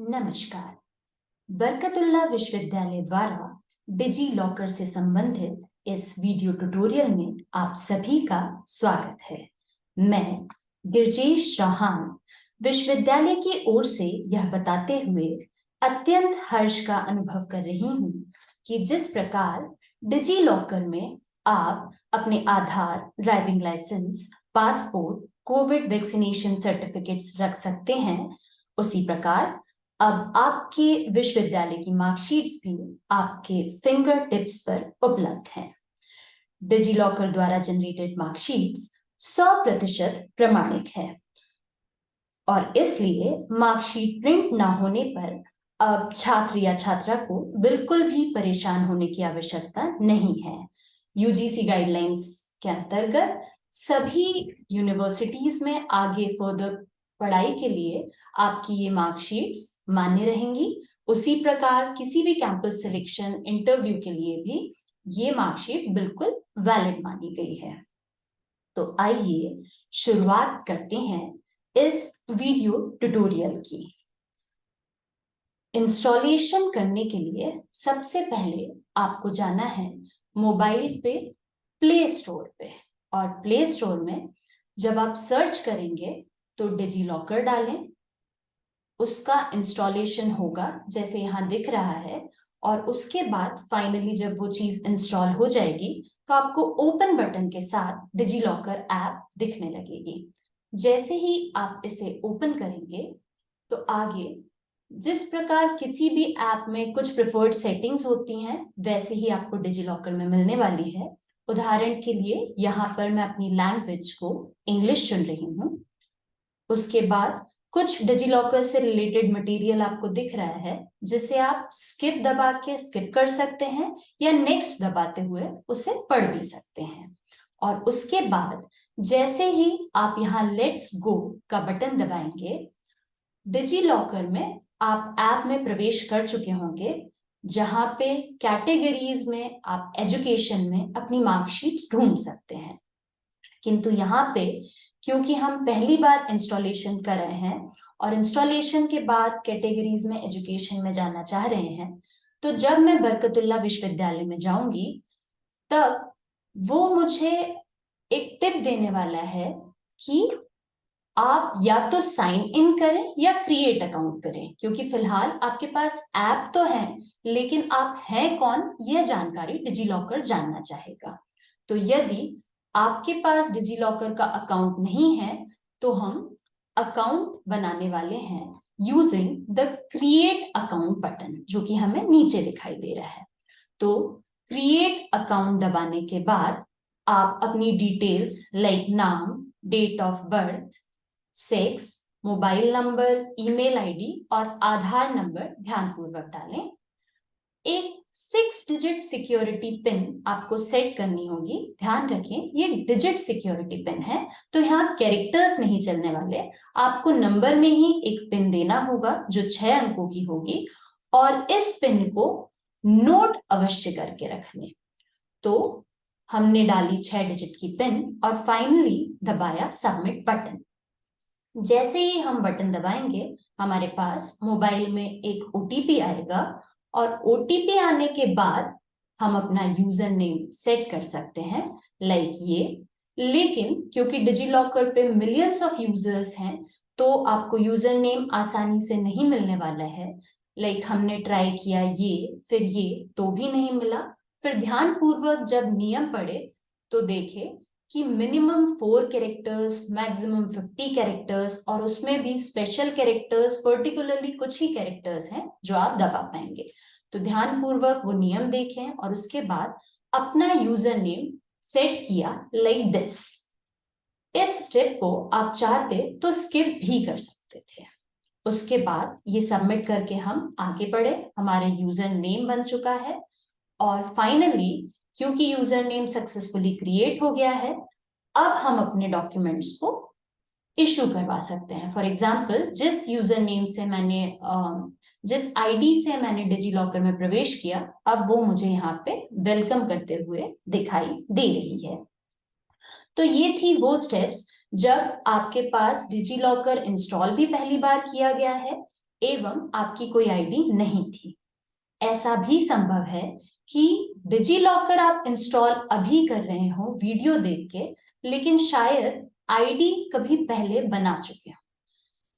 नमस्कार। बरकतुल्लाह विश्वविद्यालय द्वारा डिजी लॉकर से संबंधित इस वीडियो ट्यूटोरियल में आप सभी का स्वागत है। मैं गिरजेश चौहान विश्वविद्यालय की ओर से यह बताते हुए अत्यंत हर्ष का अनुभव कर रही हूँ कि जिस प्रकार डिजी लॉकर में आप अपने Aadhaar, driving licence, passport, covid vaccination certificates रख सकते हैं, उसी प्रकार अब आपके विश्वविद्यालय की मार्कशीट्स भी आपके फिंगर टिप्स पर उपलब्ध हैं। डिजीलॉकर द्वारा जनरेटेड मार्कशीट्स 100% प्रमाणिक है और इसलिए मार्कशीट प्रिंट ना होने पर अब छात्र या छात्रा को बिल्कुल भी परेशान होने की आवश्यकता नहीं है। यूजीसी गाइडलाइंस के अंतर्गत सभी यूनिवर्सिटीज में आगे फर्दर पढ़ाई के लिए आपकी ये मार्कशीट्स मान्य रहेंगी। उसी प्रकार किसी भी कैंपस सिलेक्शन इंटरव्यू के लिए भी ये मार्कशीट बिल्कुल वैलिड मानी गई है। तो आइए शुरुआत करते हैं इस वीडियो ट्यूटोरियल की। इंस्टॉलेशन करने के लिए सबसे पहले आपको जाना है मोबाइल पे प्ले स्टोर पे, और प्ले स्टोर में जब आप सर्च करेंगे तो डिजी लॉकर डालें, उसका इंस्टॉलेशन होगा जैसे यहाँ दिख रहा है, और उसके बाद फाइनली जब वो चीज इंस्टॉल हो जाएगी तो आपको ओपन बटन के साथ डिजी लॉकर ऐप दिखने लगेगी। जैसे ही आप इसे ओपन करेंगे तो आगे जिस प्रकार किसी भी ऐप में कुछ प्रिफर्ड सेटिंग्स होती हैं वैसे ही आपको डिजी लॉकर में मिलने वाली है। उदाहरण के लिए यहाँ पर मैं अपनी लैंग्वेज को इंग्लिश चुन रही हूँ। उसके बाद कुछ डिजी लॉकर से रिलेटेड मटेरियल आपको दिख रहा है जिसे आप स्किप दबा के स्किप कर सकते हैं या नेक्स्ट दबाते हुए उसे पढ़ भी सकते हैं। और उसके बाद जैसे ही आप यहाँ लेट्स गो का बटन दबाएंगे, डिजी लॉकर में आप ऐप में प्रवेश कर चुके होंगे, जहां पे कैटेगरीज में आप एजुकेशन में अपनी मार्कशीट्स ढूंढ सकते हैं। किंतु यहाँ पे क्योंकि हम पहली बार इंस्टॉलेशन कर रहे हैं और इंस्टॉलेशन के बाद कैटेगरीज में एजुकेशन में जाना चाह रहे हैं, तो जब मैं बरकतुल्लाह विश्वविद्यालय में जाऊंगी तब वो मुझे एक टिप देने वाला है कि आप या तो साइन इन करें या क्रिएट अकाउंट करें, क्योंकि फिलहाल आपके पास ऐप तो है लेकिन आप हैं कौन यह जानकारी डिजी लॉकर जानना चाहेगा। तो यदि आपके पास डिजी लॉकर का अकाउंट नहीं है तो हम अकाउंट बनाने वाले हैं using the create account button, जो कि हमें नीचे दिखाई दे रहा है। तो क्रिएट अकाउंट दबाने के बाद आप अपनी डिटेल्स लाइक नाम, date of birth, sex, mobile number, email ID और आधार नंबर ध्यानपूर्वक डालें। एक 6 डिजिट सिक्योरिटी पिन आपको सेट करनी होगी। ध्यान रखें ये डिजिट सिक्योरिटी पिन है, तो यहाँ कैरेक्टर्स नहीं चलने वाले। आपको नंबर में ही एक पिन देना होगा जो 6 अंकों की होगी, और इस पिन को नोट अवश्य करके रख लें। तो हमने डाली 6 डिजिट की पिन और फाइनली दबाया सबमिट बटन। जैसे ही हम बटन दबाएंगे हमारे पास मोबाइल में एक ओटीपी आएगा, और ओटीपी आने के बाद हम अपना यूजर नेम सेट कर सकते हैं लाइक ये। लेकिन क्योंकि डिजी लॉकर पे मिलियंस ऑफ यूजर्स हैं तो आपको यूजर नेम आसानी से नहीं मिलने वाला है। लाइक हमने ट्राई किया ये, फिर ये, तो भी नहीं मिला। फिर ध्यानपूर्वक जब नियम पढ़े तो देखे कि मिनिमम 4 कैरेक्टर्स, मैक्सिमम 50 कैरेक्टर्स, और उसमें भी स्पेशल कैरेक्टर्स, पर्टिकुलरली कुछ ही कैरेक्टर्स हैं जो आप दबा पाएंगे। तो ध्यानपूर्वक वो नियम देखें और उसके बाद अपना यूजर नेम सेट किया लाइक दिस। इस स्टेप को आप चाहते तो स्किप भी कर सकते थे। उसके बाद ये सबमिट करके हम आगे बढ़े। हमारे यूजर नेम बन चुका है और फाइनली क्योंकि यूजर नेम सक्सेसफुली क्रिएट हो गया है, अब हम अपने डॉक्यूमेंट्स को इशू करवा सकते हैं। फॉर एग्जाम्पल जिस यूजर नेम से मैंने जिस आईडी से मैंने डिजी लॉकर में प्रवेश किया, अब वो मुझे यहाँ पे वेलकम करते हुए दिखाई दे रही है। तो ये थी वो स्टेप्स जब आपके पास डिजी लॉकर इंस्टॉल भी पहली बार किया गया है, एवं आपकी कोई आईडी नहीं थी। ऐसा भी संभव है कि डिजी लॉकर आप इंस्टॉल अभी कर रहे हो वीडियो देख के, लेकिन शायद आईडी कभी पहले बना चुके हो।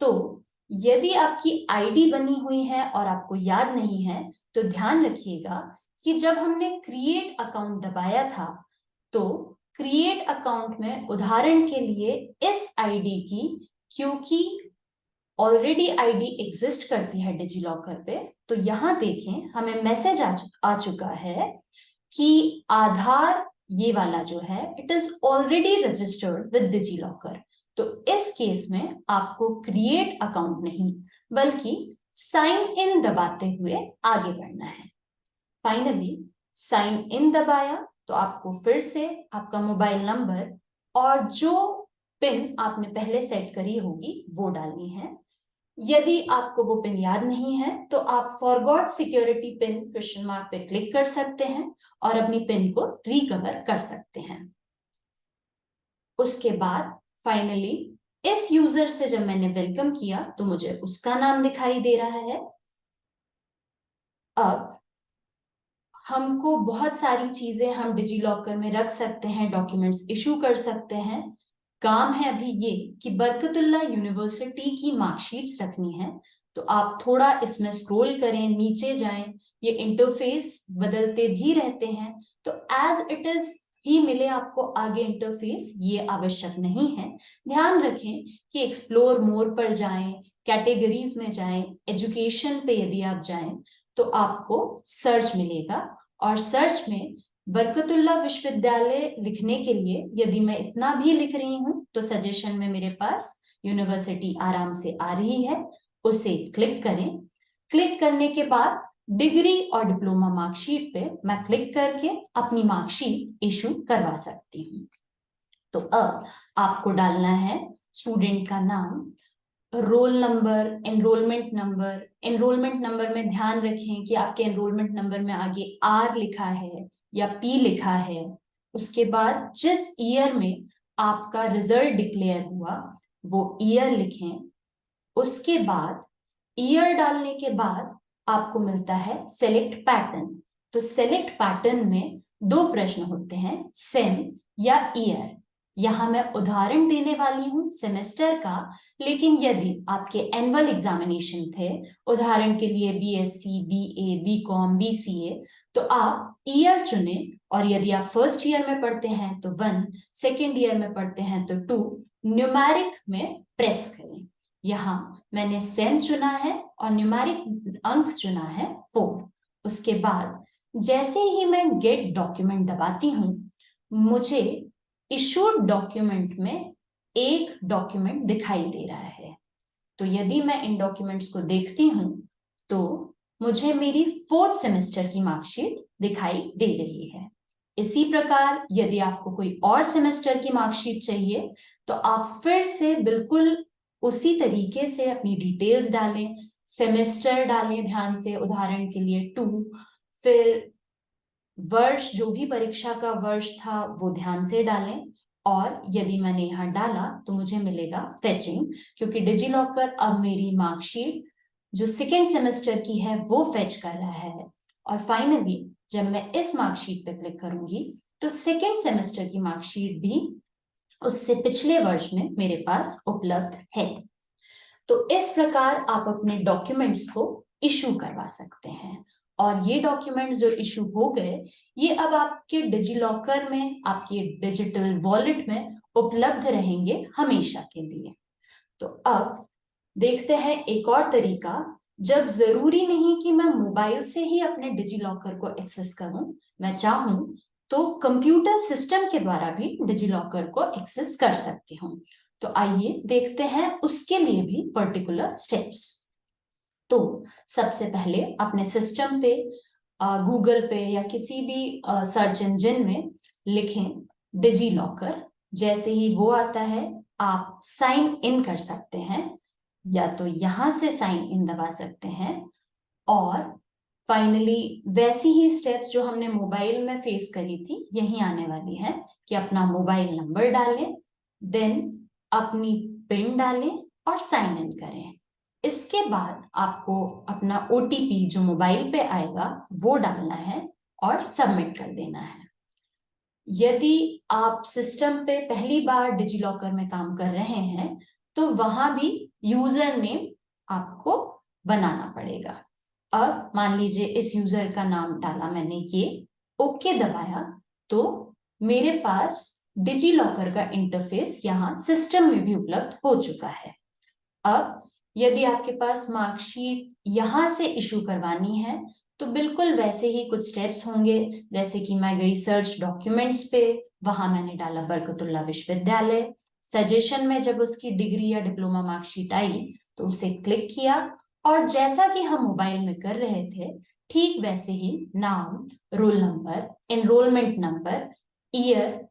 तो यदि आपकी आईडी बनी हुई है और आपको याद नहीं है, तो ध्यान रखिएगा कि जब हमने क्रिएट अकाउंट दबाया था, तो क्रिएट अकाउंट में उदाहरण के लिए इस आईडी की, क्योंकि ऑलरेडी आईडी एग्जिस्ट करती है डिजी लॉकर पे, तो यहां देखें हमें मैसेज आ चुका है कि आधार ये वाला जो है it is already registered with DigiLocker. तो इस केस में आपको क्रिएट अकाउंट नहीं बल्कि साइन इन दबाते हुए आगे बढ़ना है। फाइनली साइन इन दबाया तो आपको फिर से आपका मोबाइल नंबर और जो पिन आपने पहले सेट करी होगी वो डालनी है। यदि आपको वो पिन याद नहीं है तो आप forgot security pin question mark पे क्लिक कर सकते हैं और अपनी पिन को रिकवर कर सकते हैं। उसके बाद फाइनली इस यूजर से जब मैंने वेलकम किया तो मुझे उसका नाम दिखाई दे रहा है। अब हमको बहुत सारी चीजें हम डिजी लॉकर में रख सकते हैं, डॉक्यूमेंट्स इशू कर सकते हैं। काम है अभी ये कि बरकतुल्लाह यूनिवर्सिटी की मार्कशीट्स रखनी है। तो आप थोड़ा इसमें स्क्रॉल करें, नीचे जाएं, ये इंटरफेस बदलते भी रहते हैं, तो एज इट इज ही मिले आपको आगे इंटरफेस, ये आवश्यक नहीं है। ध्यान रखें कि एक्सप्लोर मोर पर जाएं, कैटेगरीज में जाएं, एजुकेशन पे यदि आप जाएं तो आपको सर्च मिलेगा और सर्च में बरकतुल्लाह विश्वविद्यालय लिखने के लिए यदि मैं इतना भी लिख रही हूं तो सजेशन में मेरे पास यूनिवर्सिटी आराम से आ रही है, उसे क्लिक करें। क्लिक करने के बाद डिग्री और डिप्लोमा मार्कशीट पे मैं क्लिक करके अपनी मार्कशीट इशू करवा सकती हूँ। तो अब आपको डालना है स्टूडेंट का नाम, रोल नंबर, एनरोलमेंट नंबर में ध्यान रखें कि आपके एनरोलमेंट नंबर में आगे आर लिखा है या पी लिखा है। उसके बाद जिस ईयर में आपका रिजल्ट डिक्लेयर हुआ वो ईयर लिखें। उसके बाद ईयर डालने के बाद आपको मिलता है सेलेक्ट पैटर्न। तो सेलेक्ट पैटर्न में दो प्रश्न होते हैं, सेम या ईयर। यहां मैं उदाहरण देने वाली हूं सेमेस्टर का, लेकिन यदि आपके एनुअल एग्जामिनेशन थे, उदाहरण के लिए बीएससी, बीए, बीकॉम, बीसीए, तो आप ईयर चुने और यदि आप फर्स्ट ईयर में पढ़ते हैं तो 1, सेकेंड ईयर में पढ़ते हैं तो 2, न्यूमेरिक में प्रेस करें। यहाँ मैंने सेम चुना है और न्यूमेरिक अंक चुना है 4। उसके बाद जैसे ही मैं गेट डॉक्यूमेंट दबाती हूं, मुझे इशूड डॉक्यूमेंट में एक डॉक्यूमेंट दिखाई दे रहा है। तो यदि मैं इन डॉक्यूमेंट्स को देखती हूं तो मुझे मेरी 4th सेमेस्टर की मार्कशीट दिखाई दे रही है। इसी प्रकार यदि आपको कोई और सेमेस्टर की मार्कशीट चाहिए तो आप फिर से बिल्कुल उसी तरीके से अपनी डिटेल्स डालें, सेमेस्टर डालें ध्यान से, उदाहरण के लिए 2, फिर वर्ष जो भी परीक्षा का वर्ष था वो ध्यान से डालें। और यदि मैंने यहाँ डाला तो मुझे मिलेगा फेचिंग, क्योंकि डिजी लॉकर अब मेरी मार्कशीट जो सेकेंड सेमेस्टर की है वो फेच कर रहा है। और फाइनली जब मैं इस मार्कशीट पे क्लिक करूंगी तो सेकेंड सेमेस्टर की मार्कशीट भी उससे पिछले वर्ष में मेरे पास उपलब्ध है। तो इस प्रकार आप अपने डॉक्यूमेंट्स को इशू करवा सकते हैं और ये डॉक्यूमेंट्स जो इशू हो गए ये अब आपके डिजी लॉकर में, आपके डिजिटल वॉलेट में उपलब्ध रहेंगे हमेशा के लिए। तो अब देखते हैं एक और तरीका, जब जरूरी नहीं कि मैं मोबाइल से ही अपने डिजी लॉकर को एक्सेस करूं, मैं चाहूं तो कंप्यूटर सिस्टम के द्वारा भी डिजी लॉकर को एक्सेस कर सकती हूं। तो आइए देखते हैं उसके लिए भी पर्टिकुलर स्टेप्स। तो सबसे पहले अपने सिस्टम पे गूगल पे या किसी भी सर्च इंजन में लिखें डिजी लॉकर। जैसे ही वो आता है आप साइन इन कर सकते हैं, या तो यहां से साइन इन दबा सकते हैं और फाइनली वैसी ही स्टेप्स जो हमने मोबाइल में फेस करी थी यही आने वाली है कि अपना मोबाइल नंबर डालें, देन अपनी पिन डालें और साइन इन करें। इसके बाद आपको अपना OTP जो मोबाइल पे आएगा वो डालना है और सबमिट कर देना है। यदि आप सिस्टम पे पहली बार डिजिलॉकर में काम कर रहे हैं तो वहां भी यूजर नेम आपको बनाना पड़ेगा। अब मान लीजिए इस यूजर का नाम डाला मैंने, ये ओके दबाया, तो मेरे पास डिजिलॉकर का इंटरफेस यहाँ सिस्टम में भी उपलब्ध हो चुका है। अब यदि आपके पास मार्कशीट यहां से इशू करवानी है तो बिल्कुल वैसे ही कुछ स्टेप्स होंगे, जैसे कि मैं गई सर्च डॉक्यूमेंट्स पे, वहां मैंने डाला बरकतुल्लाह विश्वविद्यालय। सजेशन में जब उसकी डिग्री या डिप्लोमा मार्कशीट आई तो उसे क्लिक किया, और जैसा कि हम मोबाइल में कर रहे थे ठीक वैसे ही नाम, roll number, enrolment number, year,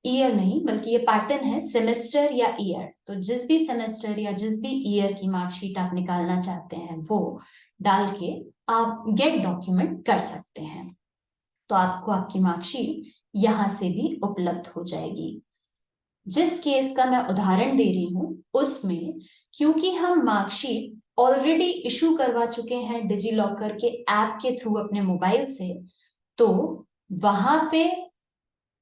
year नहीं बल्कि ये पैटर्न है सेमेस्टर या ईयर, तो जिस भी सेमेस्टर या जिस भी ईयर की मार्कशीट आप निकालना चाहते हैं वो डाल के आप गेट डॉक्यूमेंट कर सकते हैं। तो आपको आपकी मार्कशीट यहां से भी उपलब्ध हो जाएगी। जिस केस का मैं उदाहरण दे रही हूं उसमें क्योंकि हम मार्कशीट ऑलरेडी इशू करवा चुके हैं डिजिलॉकर के ऐप के थ्रू अपने मोबाइल से, तो वहां पे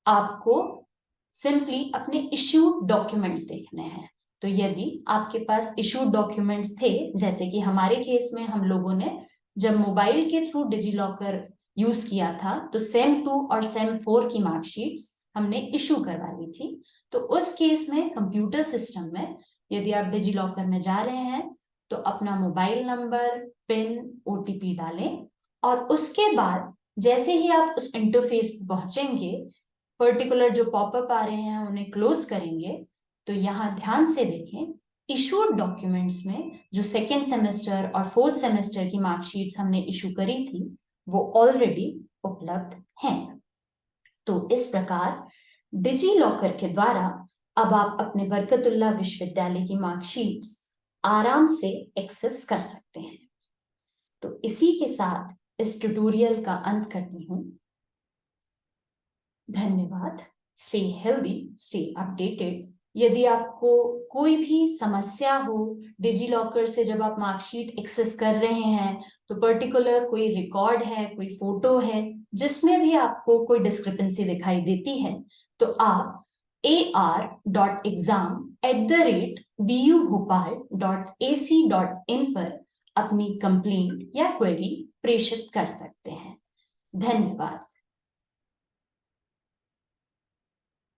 आपको सिंपली अपने इश्यूड डॉक्यूमेंट्स देखने हैं। तो यदि आपके पास इश्यूड डॉक्यूमेंट्स थे, जैसे कि हमारे केस में हम लोगों ने जब मोबाइल के थ्रू डिजिलॉकर यूज किया था तो सेम 2 और सेम 4 की मार्कशीट्स हमने इशू करवा ली थी। तो उस केस में कंप्यूटर सिस्टम में यदि आप डिजिलॉकर में जा रहे हैं तो अपना मोबाइल नंबर, पिन, OTP डालें, और उसके बाद जैसे ही आप उस इंटरफेस पहुंचेंगे, पर्टिकुलर जो पॉपअप आ रहे हैं उन्हें क्लोज करेंगे, तो यहाँ ध्यान से देखें, इशूड डॉक्यूमेंट्स में जो सेकेंड सेमेस्टर और फोर्थ सेमेस्टर की मार्कशीट्स हमने इशू करी थी वो ऑलरेडी उपलब्ध हैं। तो इस प्रकार डिजिलॉकर के द्वारा अब आप अपने बरकतुल्लाह विश्वविद्यालय की मार्कशीट्स आराम से एक्सेस कर सकते हैं। तो इसी के साथ इस ट्यूटोरियल का अंत करती हूँ। धन्यवाद। Stay healthy, stay updated. यदि आपको कोई भी समस्या हो डिजिलॉकर से जब आप मार्कशीट एक्सेस कर रहे हैं, तो पर्टिकुलर कोई रिकॉर्ड है, कोई फोटो है जिसमें भी आपको कोई डिस्क्रिपेंसी दिखाई देती है, तो आप ar.exam@bubhopal.ac.in पर अपनी कंप्लेंट या क्वेरी प्रेषित कर सकते हैं। धन्यवाद।